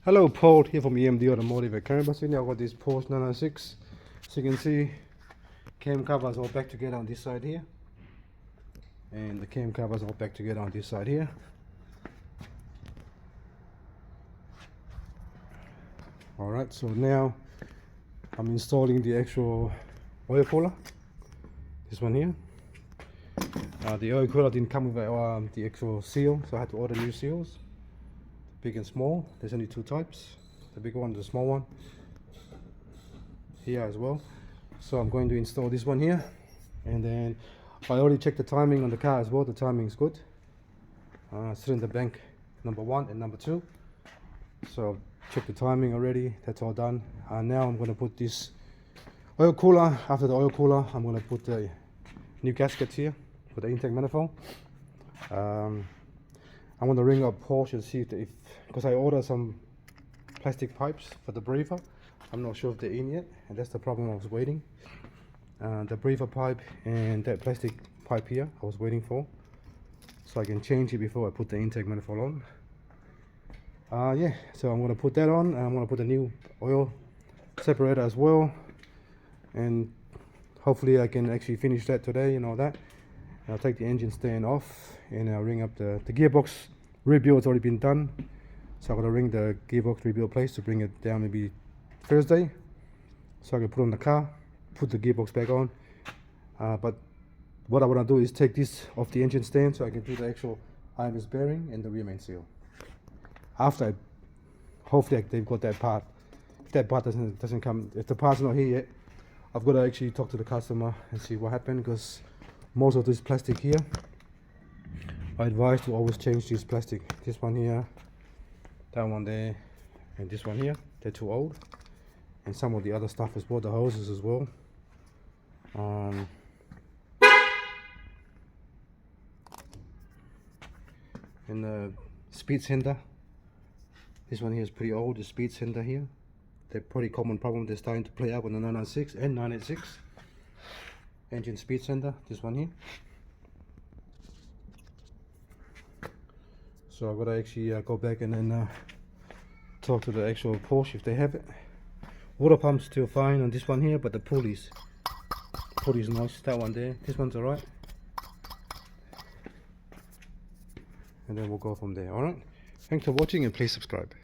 Hello, Paul here from EMD Automotive at Canberra. Now I've got this Porsche 996. So you can see cam covers all back together on this side here, and the cam covers all back together on this side here. Alright, so now I'm installing the actual oil cooler, this one here. The oil cooler didn't come with the actual seal, so I had to order new seals, big and small. There's only two types, the big one and the small one here as well. So I'm going to install this one here, and then I already checked the timing on the car as well. The timing is good. Cylinder bank number 1 and number 2, so check the timing already. That's all done. Now I'm going to put this oil cooler. After the oil cooler, I'm going to put the new gaskets here for the intake manifold. I'm going to ring up Porsche and see if because I ordered some plastic pipes for the breather. I'm not sure if they're in yet, and that's the problem. I was waiting. The breather pipe and that plastic pipe here I was waiting for, so I can change it before I put the intake manifold on. Yeah, so I'm going to put that on. I'm going to put a new oil separator as well, and hopefully I can actually finish that today and all that. I'll take the engine stand off, and I'll ring up the gearbox rebuild. Has already been done, so I'm going to ring the gearbox rebuild place to bring it down maybe Thursday, so I can put on the car, put the gearbox back on. But what I want to do is take this off the engine stand so I can do the actual IMS bearing and the rear main seal. After hopefully they've got that part. If that part doesn't come, if the part's not here yet, I've got to actually talk to the customer and see what happened, because most of this plastic here, I advise to always change this plastic. This one here, that one there, and this one here, they're too old. And some of the other stuff as well, the hoses as well. And the speed sender, this one here is pretty old, the speed sender here. They're pretty common problem they're starting to play out with the 996 and 986. Engine speed sender, this one here. So I've got to actually go back and then talk to the actual Porsche if they have it. Water pump's still fine on this one here, but the pulleys nice, that one there, this one's alright. And then we'll go from there. Alright, thanks for watching, and please subscribe.